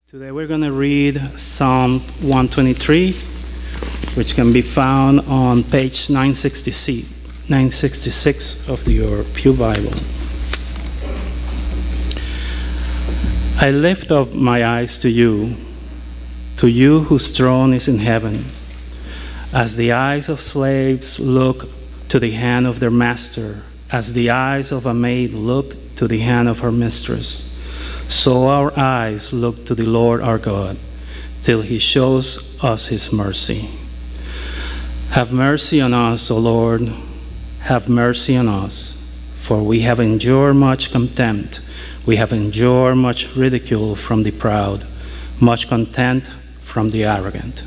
Today we're going to read Psalm 123, which can be found on page 966 of your Pew Bible. I lift up my eyes to you whose throne is in heaven. As the eyes of slaves look to the hand of their master, as the eyes of a maid look to the hand of her mistress, so our eyes look to the Lord our God, till he shows us his mercy. Have mercy on us, O Lord, have mercy on us, for we have endured much contempt. We have endured much ridicule from the proud, much contempt from the arrogant.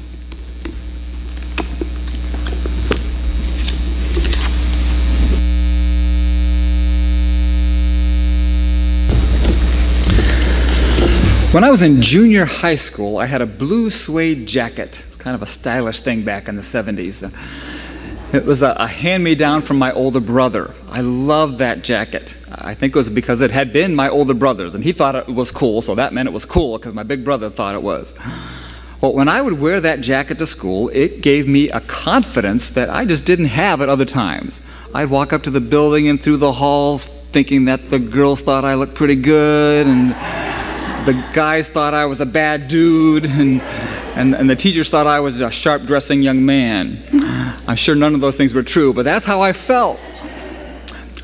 When I was in junior high school, I had a blue suede jacket. It's kind of a stylish thing back in the 70s. It was a hand-me-down from my older brother. I loved that jacket. I think it was because it had been my older brother's, and he thought it was cool, so that meant it was cool because my big brother thought it was. Well, when I would wear that jacket to school, it gave me a confidence that I just didn't have at other times. I'd walk up to the building and through the halls thinking that the girls thought I looked pretty good, and the guys thought I was a bad dude, and the teachers thought I was a sharp-dressing young man. I'm sure none of those things were true, but that's how I felt.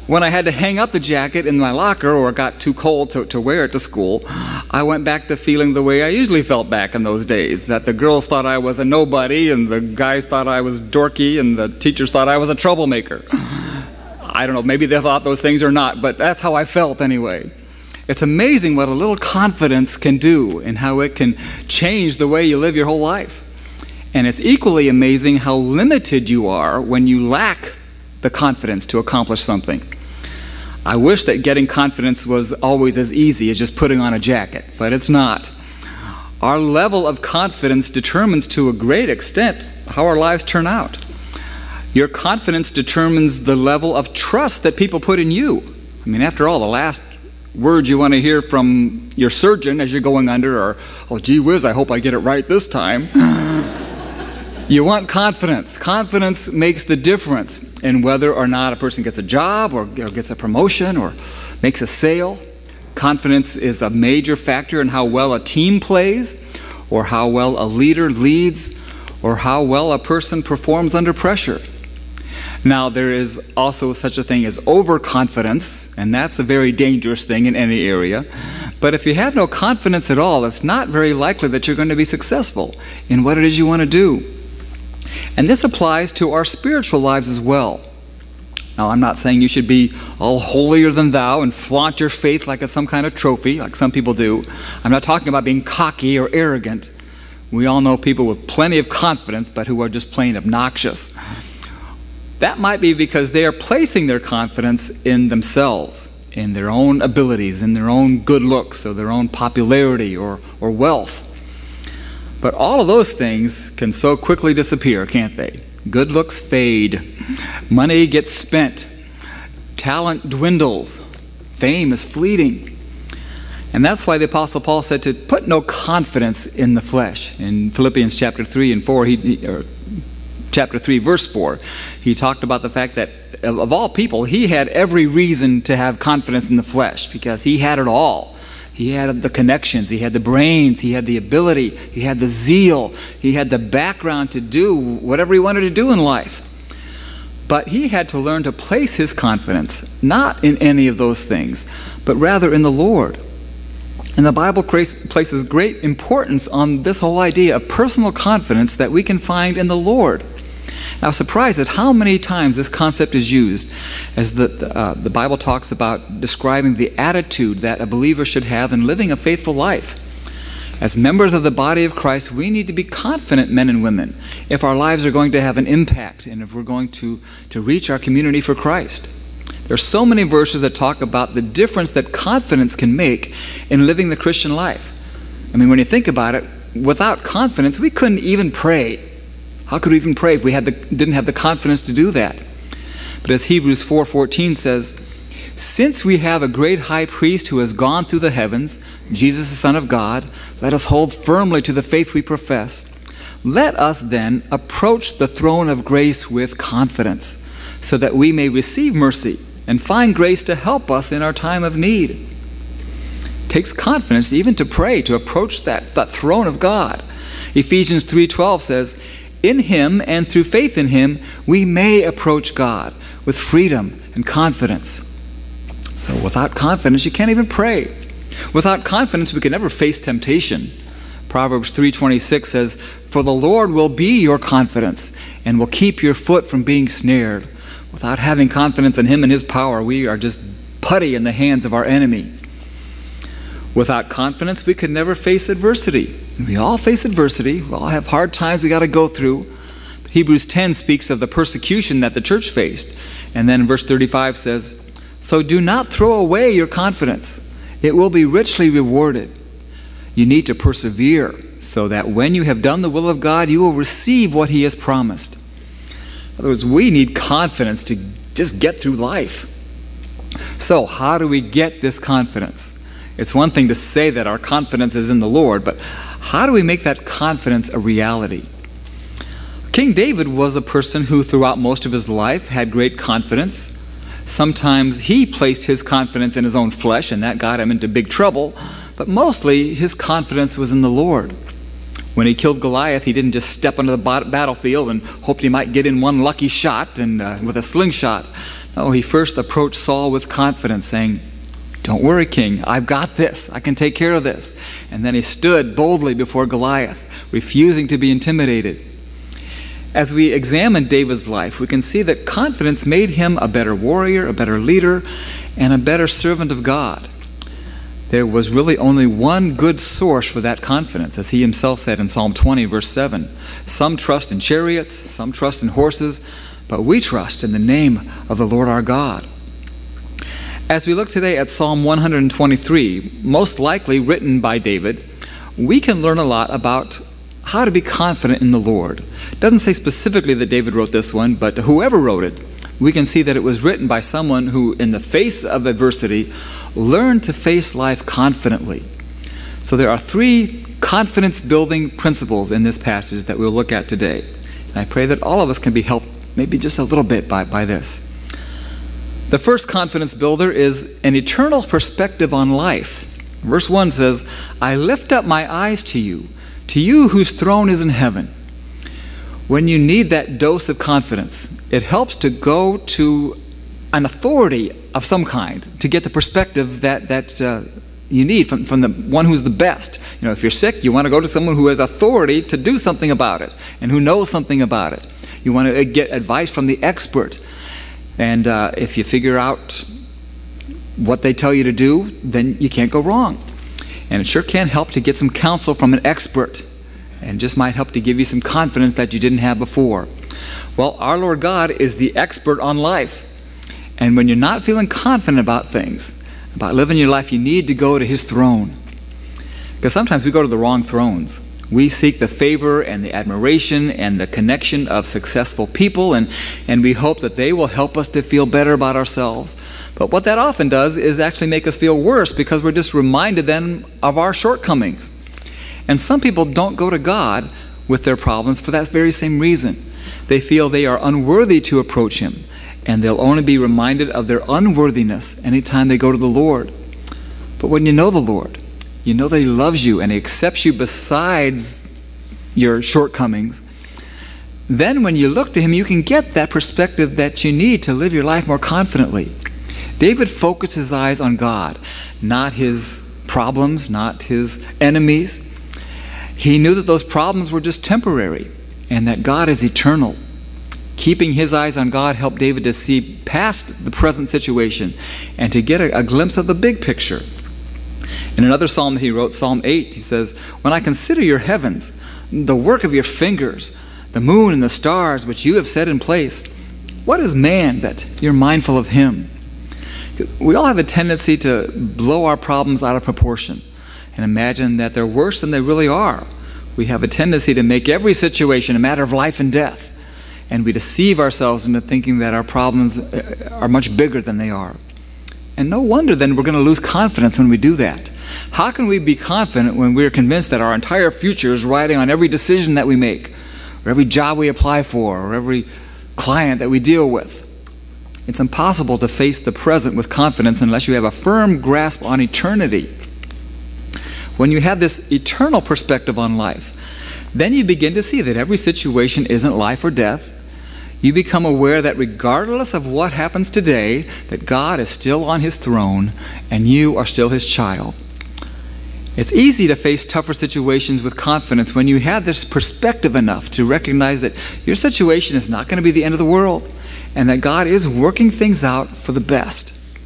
When I had to hang up the jacket in my locker or it got too cold to wear it to school, I went back to feeling the way I usually felt back in those days, that the girls thought I was a nobody, and the guys thought I was dorky, and the teachers thought I was a troublemaker. I don't know, maybe they thought those things or not, but that's how I felt anyway. It's amazing what a little confidence can do and how it can change the way you live your whole life. And it's equally amazing how limited you are when you lack the confidence to accomplish something. I wish that getting confidence was always as easy as just putting on a jacket, but it's not. Our level of confidence determines to a great extent how our lives turn out. Your confidence determines the level of trust that people put in you. I mean, after all, the last words you want to hear from your surgeon as you're going under are, "Oh, gee whiz, I hope I get it right this time." You want confidence. Confidence makes the difference in whether or not a person gets a job or gets a promotion or makes a sale. Confidence is a major factor in how well a team plays, or how well a leader leads, or how well a person performs under pressure. Now, there is also such a thing as overconfidence, and that's a very dangerous thing in any area. But if you have no confidence at all, it's not very likely that you're going to be successful in what it is you want to do. And this applies to our spiritual lives as well. Now, I'm not saying you should be all holier than thou and flaunt your faith like it's some kind of trophy, like some people do. I'm not talking about being cocky or arrogant. We all know people with plenty of confidence, but who are just plain obnoxious. That might be because they are placing their confidence in themselves, in their own abilities, in their own good looks, or their own popularity or wealth. But all of those things can so quickly disappear, can't they? Good looks fade. Money gets spent. Talent dwindles. Fame is fleeting. And that's why the Apostle Paul said to put no confidence in the flesh. In Philippians chapter 3 and 4, chapter 3, verse 4, he talked about the fact that of all people, he had every reason to have confidence in the flesh because he had it all. He had the connections, he had the brains, he had the ability, he had the zeal, he had the background to do whatever he wanted to do in life. But he had to learn to place his confidence not in any of those things, but rather in the Lord. And the Bible places great importance on this whole idea of personal confidence that we can find in the Lord. I was surprised at how many times this concept is used as the Bible talks about describing the attitude that a believer should have in living a faithful life. As members of the body of Christ, we need to be confident men and women if our lives are going to have an impact and if we're going to reach our community for Christ. There are so many verses that talk about the difference that confidence can make in living the Christian life. I mean, when you think about it, without confidence, we couldn't even pray. How could we even pray if we didn't have the confidence to do that? But as Hebrews 4:14 says, Since we have a great high priest who has gone through the heavens, Jesus the Son of God, let us hold firmly to the faith we profess. Let us then approach the throne of grace with confidence, so that we may receive mercy and find grace to help us in our time of need. It takes confidence even to pray, to approach that throne of God. Ephesians 3:12 says, in him and through faith in him, we may approach God with freedom and confidence. So without confidence, you can't even pray. Without confidence, we can never face temptation. Proverbs 3:26 says, for the Lord will be your confidence and will keep your foot from being snared. Without having confidence in him and his power, we are just putty in the hands of our enemy. Without confidence, we could never face adversity. And we all face adversity. We all have hard times we got to go through. Hebrews 10 speaks of the persecution that the church faced. And then in verse 35 says, so do not throw away your confidence. It will be richly rewarded. You need to persevere so that when you have done the will of God, you will receive what he has promised. In other words, we need confidence to just get through life. So how do we get this confidence? It's one thing to say that our confidence is in the Lord, but how do we make that confidence a reality? King David was a person who throughout most of his life had great confidence. Sometimes he placed his confidence in his own flesh, and that got him into big trouble. But mostly, his confidence was in the Lord. When he killed Goliath, he didn't just step onto the battlefield and hoped he might get in one lucky shot and with a slingshot. No, he first approached Saul with confidence, saying, don't worry, King, I've got this. I can take care of this. And then he stood boldly before Goliath, refusing to be intimidated. As we examine David's life, we can see that confidence made him a better warrior, a better leader, and a better servant of God. There was really only one good source for that confidence, as he himself said in Psalm 20, verse 7. Some trust in chariots, some trust in horses, but we trust in the name of the Lord our God. As we look today at Psalm 123, most likely written by David, we can learn a lot about how to be confident in the Lord. It doesn't say specifically that David wrote this one, but whoever wrote it, we can see that it was written by someone who, in the face of adversity, learned to face life confidently. So there are three confidence-building principles in this passage that we'll look at today. And I pray that all of us can be helped maybe just a little bit by this. The first confidence builder is an eternal perspective on life. Verse 1 says, I lift up my eyes to you whose throne is in heaven. When you need that dose of confidence, it helps to go to an authority of some kind to get the perspective that you need from the one who's the best. You know, if you're sick, you want to go to someone who has authority to do something about it and who knows something about it. You want to get advice from the expert. And if you figure out what they tell you to do, then you can't go wrong. And it sure can help to get some counsel from an expert, and just might help to give you some confidence that you didn't have before. Well, our Lord God is the expert on life. And when you're not feeling confident about things, about living your life, you need to go to his throne. Because sometimes we go to the wrong thrones. We seek the favor and the admiration and the connection of successful people, and we hope that they will help us to feel better about ourselves. But what that often does is actually make us feel worse, because we're just reminded then of our shortcomings. And some people don't go to God with their problems for that very same reason. They feel they are unworthy to approach him, and they'll only be reminded of their unworthiness anytime they go to the Lord. But when you know the Lord, you know that he loves you and he accepts you besides your shortcomings. Then when you look to him, you can get that perspective that you need to live your life more confidently. David focused his eyes on God, not his problems, not his enemies. He knew that those problems were just temporary and that God is eternal. Keeping his eyes on God helped David to see past the present situation and to get a glimpse of the big picture. In another psalm that he wrote, Psalm 8, he says, when I consider your heavens, the work of your fingers, the moon and the stars which you have set in place, what is man that you're mindful of him? We all have a tendency to blow our problems out of proportion and imagine that they're worse than they really are. We have a tendency to make every situation a matter of life and death, and we deceive ourselves into thinking that our problems are much bigger than they are. And no wonder then we're going to lose confidence when we do that. How can we be confident when we're convinced that our entire future is riding on every decision that we make, or every job we apply for, or every client that we deal with? It's impossible to face the present with confidence unless you have a firm grasp on eternity. When you have this eternal perspective on life, then you begin to see that every situation isn't life or death. You become aware that regardless of what happens today, that God is still on His throne and you are still His child. It's easy to face tougher situations with confidence when you have this perspective enough to recognize that your situation is not going to be the end of the world and that God is working things out for the best.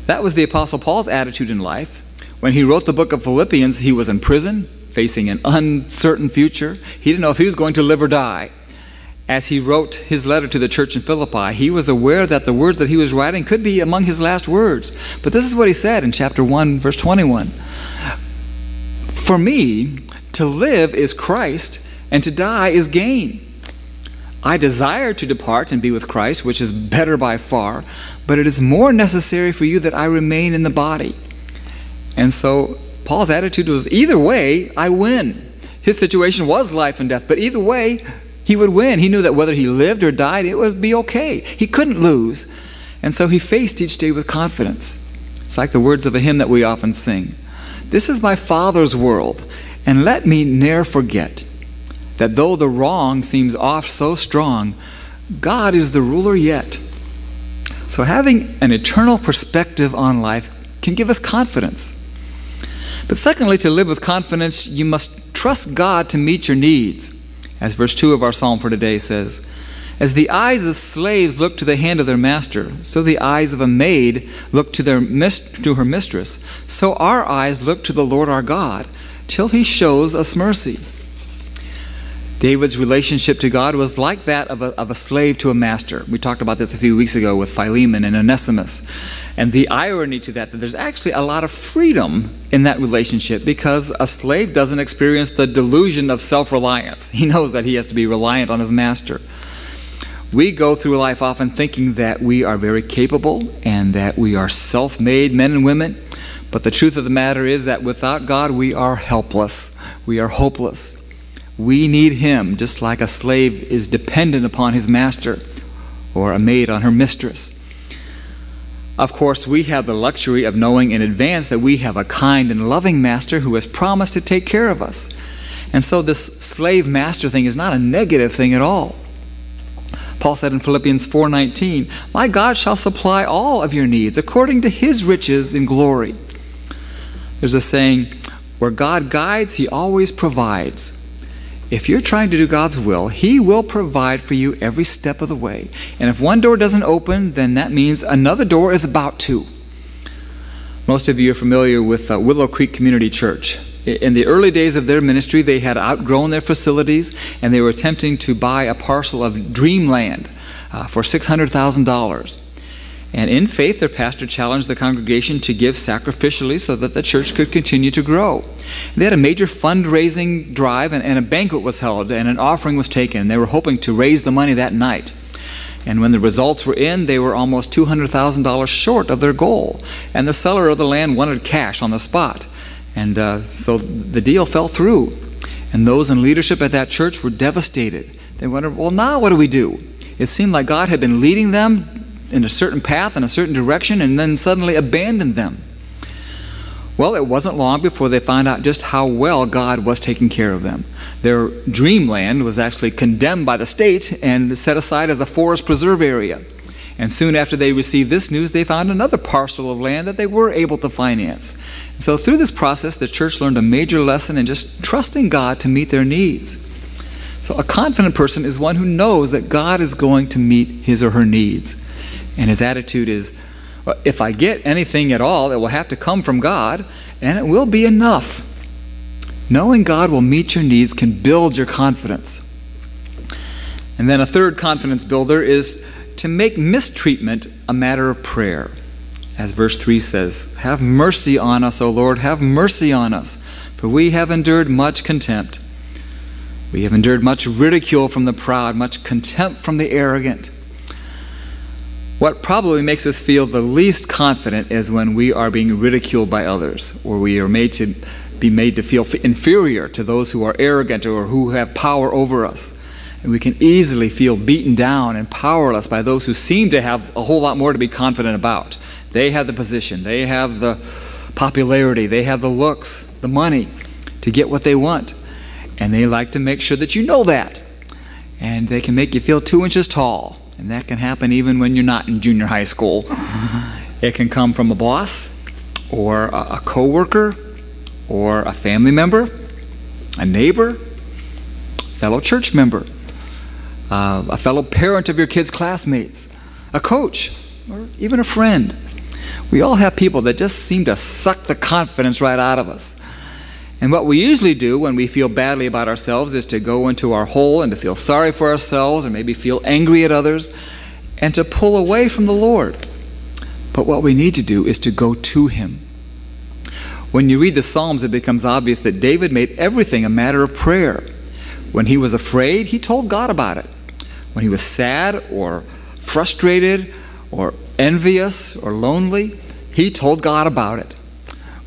That was the Apostle Paul's attitude in life. When he wrote the book of Philippians, he was in prison, facing an uncertain future. He didn't know if he was going to live or die. As he wrote his letter to the church in Philippi, he was aware that the words that he was writing could be among his last words. But this is what he said in chapter 1, verse 21. For me, to live is Christ, and to die is gain. I desire to depart and be with Christ, which is better by far, but it is more necessary for you that I remain in the body. And so Paul's attitude was, either way, I win. His situation was life and death, but either way, he would win. He knew that whether he lived or died, it would be okay. He couldn't lose. And so he faced each day with confidence. It's like the words of a hymn that we often sing. This is my Father's world, and let me ne'er forget that though the wrong seems oft so strong, God is the ruler yet. So having an eternal perspective on life can give us confidence. But secondly, to live with confidence, you must trust God to meet your needs. As verse 2 of our psalm for today says, as the eyes of slaves look to the hand of their master, so the eyes of a maid look to her mistress, so our eyes look to the Lord our God, till He shows us mercy. David's relationship to God was like that of a slave to a master. We talked about this a few weeks ago with Philemon and Onesimus. And the irony to that there's actually a lot of freedom in that relationship because a slave doesn't experience the delusion of self-reliance. He knows that he has to be reliant on his master. We go through life often thinking that we are very capable and that we are self-made men and women. But the truth of the matter is that without God, we are helpless. We are hopeless. We need Him just like a slave is dependent upon his master or a maid on her mistress. Of course, we have the luxury of knowing in advance that we have a kind and loving master who has promised to take care of us. And so this slave-master thing is not a negative thing at all. Paul said in Philippians 4:19, my God shall supply all of your needs according to His riches in glory. There's a saying, where God guides, He always provides. If you're trying to do God's will, He will provide for you every step of the way. And if one door doesn't open, then that means another door is about to. Most of you are familiar with Willow Creek Community Church. In the early days of their ministry, they had outgrown their facilities, and they were attempting to buy a parcel of dreamland for $600,000. And in faith, their pastor challenged the congregation to give sacrificially so that the church could continue to grow. They had a major fundraising drive, and a banquet was held, and an offering was taken. They were hoping to raise the money that night. And when the results were in, they were almost $200,000 short of their goal. And the seller of the land wanted cash on the spot. And so the deal fell through. And those in leadership at that church were devastated. They wondered, well, now what do we do? It seemed like God had been leading them in a certain path, in a certain direction, and then suddenly abandoned them. Well, it wasn't long before they found out just how well God was taking care of them. Their dreamland was actually condemned by the state and set aside as a forest preserve area. And soon after they received this news, they found another parcel of land that they were able to finance. And so through this process, the church learned a major lesson in just trusting God to meet their needs. So a confident person is one who knows that God is going to meet his or her needs. And his attitude is, well, if I get anything at all, it will have to come from God, and it will be enough. Knowing God will meet your needs can build your confidence. And then a third confidence builder is to make mistreatment a matter of prayer. As verse 3 says, have mercy on us, O Lord, have mercy on us, for we have endured much contempt. We have endured much ridicule from the proud, much contempt from the arrogant. What probably makes us feel the least confident is when we are being ridiculed by others, or we are made to feel inferior to those who are arrogant or who have power over us. And we can easily feel beaten down and powerless by those who seem to have a whole lot more to be confident about. They have the position, they have the popularity, they have the looks, the money to get what they want. And they like to make sure that you know that. And they can make you feel 2 inches tall. And that can happen even when you're not in junior high school. It can come from a boss, or a coworker, or a family member, a neighbor, fellow church member, a fellow parent of your kids' classmates, a coach, or even a friend. We all have people that just seem to suck the confidence right out of us. And what we usually do when we feel badly about ourselves is to go into our hole and to feel sorry for ourselves, or maybe feel angry at others, and to pull away from the Lord. But what we need to do is to go to Him. When you read the Psalms, it becomes obvious that David made everything a matter of prayer. When he was afraid, he told God about it. When he was sad or frustrated or envious or lonely, he told God about it.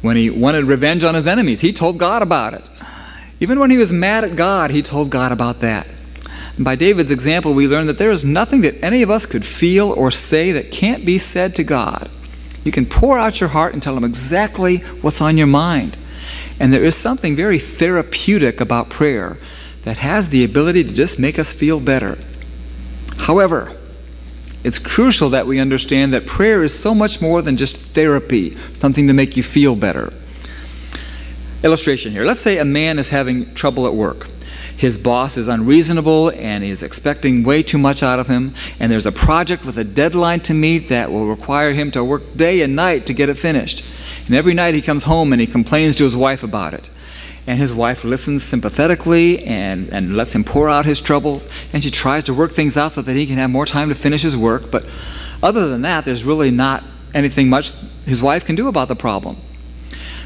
When he wanted revenge on his enemies, he told God about it. Even when he was mad at God, he told God about that. And by David's example, we learn that there is nothing that any of us could feel or say that can't be said to God. You can pour out your heart and tell Him exactly what's on your mind. And there is something very therapeutic about prayer that has the ability to just make us feel better. However, it's crucial that we understand that prayer is so much more than just therapy, something to make you feel better. Illustration here. Let's say a man is having trouble at work. His boss is unreasonable and is expecting way too much out of him, and there's a project with a deadline to meet that will require him to work day and night to get it finished. And every night he comes home and he complains to his wife about it. And his wife listens sympathetically and lets him pour out his troubles, and she tries to work things out so that he can have more time to finish his work. But other than that, there's really not anything much his wife can do about the problem.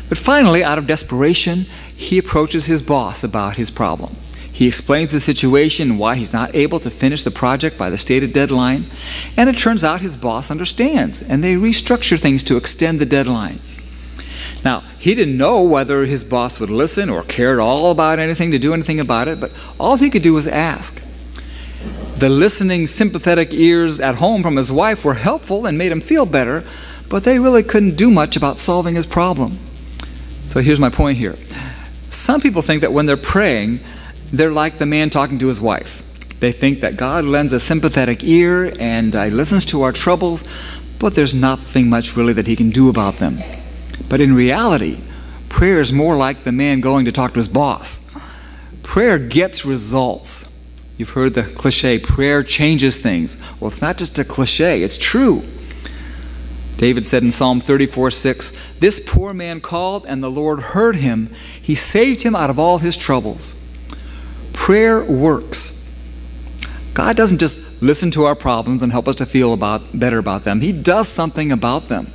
But finally, out of desperation, he approaches his boss about his problem. He explains the situation and why he's not able to finish the project by the stated deadline, and it turns out his boss understands, and they restructure things to extend the deadline. Now, he didn't know whether his boss would listen or care at all about anything to do anything about it, but all he could do was ask. The listening, sympathetic ears at home from his wife were helpful and made him feel better, but they really couldn't do much about solving his problem. So here's my point here. Some people think that when they're praying, they're like the man talking to his wife. They think that God lends a sympathetic ear and listens to our troubles, but there's nothing much really that He can do about them. But in reality, prayer is more like the man going to talk to his boss. Prayer gets results. You've heard the cliche, prayer changes things. Well, it's not just a cliche, it's true. David said in Psalm 34:6, "This poor man called, and the Lord heard him. He saved him out of all his troubles." Prayer works. God doesn't just listen to our problems and help us to feel better about them. He does something about them.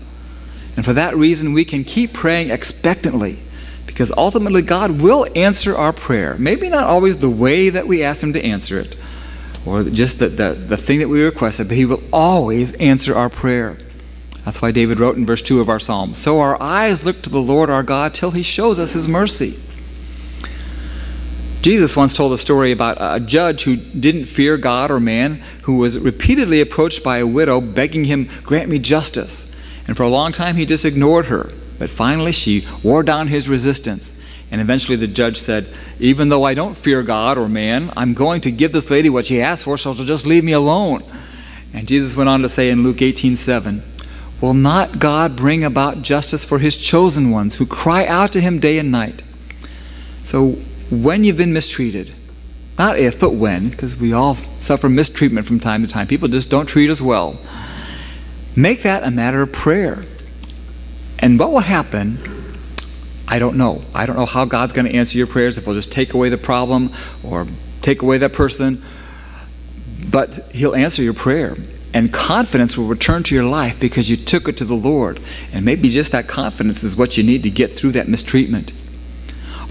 And for that reason, we can keep praying expectantly, because ultimately God will answer our prayer. Maybe not always the way that we ask Him to answer it, or just the thing that we requested, but He will always answer our prayer. That's why David wrote in verse 2 of our psalm, "So our eyes look to the Lord our God till He shows us His mercy." Jesus once told a story about a judge who didn't fear God or man, who was repeatedly approached by a widow begging him, "Grant me justice." And for a long time he just ignored her. But finally she wore down his resistance. And eventually the judge said, "Even though I don't fear God or man, I'm going to give this lady what she asked for, so she'll just leave me alone." And Jesus went on to say in Luke 18:7, "Will not God bring about justice for His chosen ones who cry out to Him day and night?" So when you've been mistreated, not if, but when, because we all suffer mistreatment from time to time. People just don't treat us well. Make that a matter of prayer. And what will happen, I don't know. I don't know how God's going to answer your prayers, if He'll just take away the problem or take away that person. But He'll answer your prayer. And confidence will return to your life because you took it to the Lord. And maybe just that confidence is what you need to get through that mistreatment.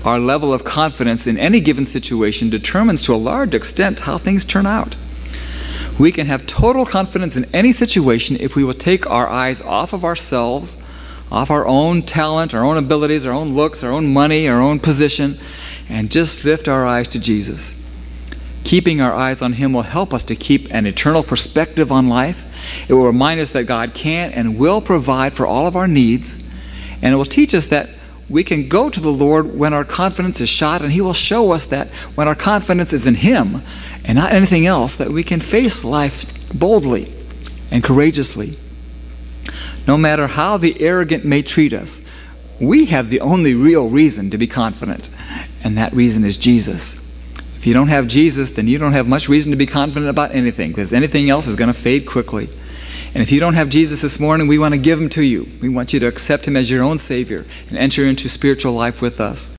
Our level of confidence in any given situation determines to a large extent how things turn out. We can have total confidence in any situation if we will take our eyes off of ourselves, off our own talent, our own abilities, our own looks, our own money, our own position, and just lift our eyes to Jesus. Keeping our eyes on Him will help us to keep an eternal perspective on life. It will remind us that God can and will provide for all of our needs. And it will teach us that we can go to the Lord when our confidence is shot, and He will show us that when our confidence is in Him and not anything else, that we can face life boldly and courageously. No matter how the arrogant may treat us, we have the only real reason to be confident, and that reason is Jesus. If you don't have Jesus, then you don't have much reason to be confident about anything, because anything else is going to fade quickly. And if you don't have Jesus this morning, we want to give Him to you. We want you to accept Him as your own Savior and enter into spiritual life with us.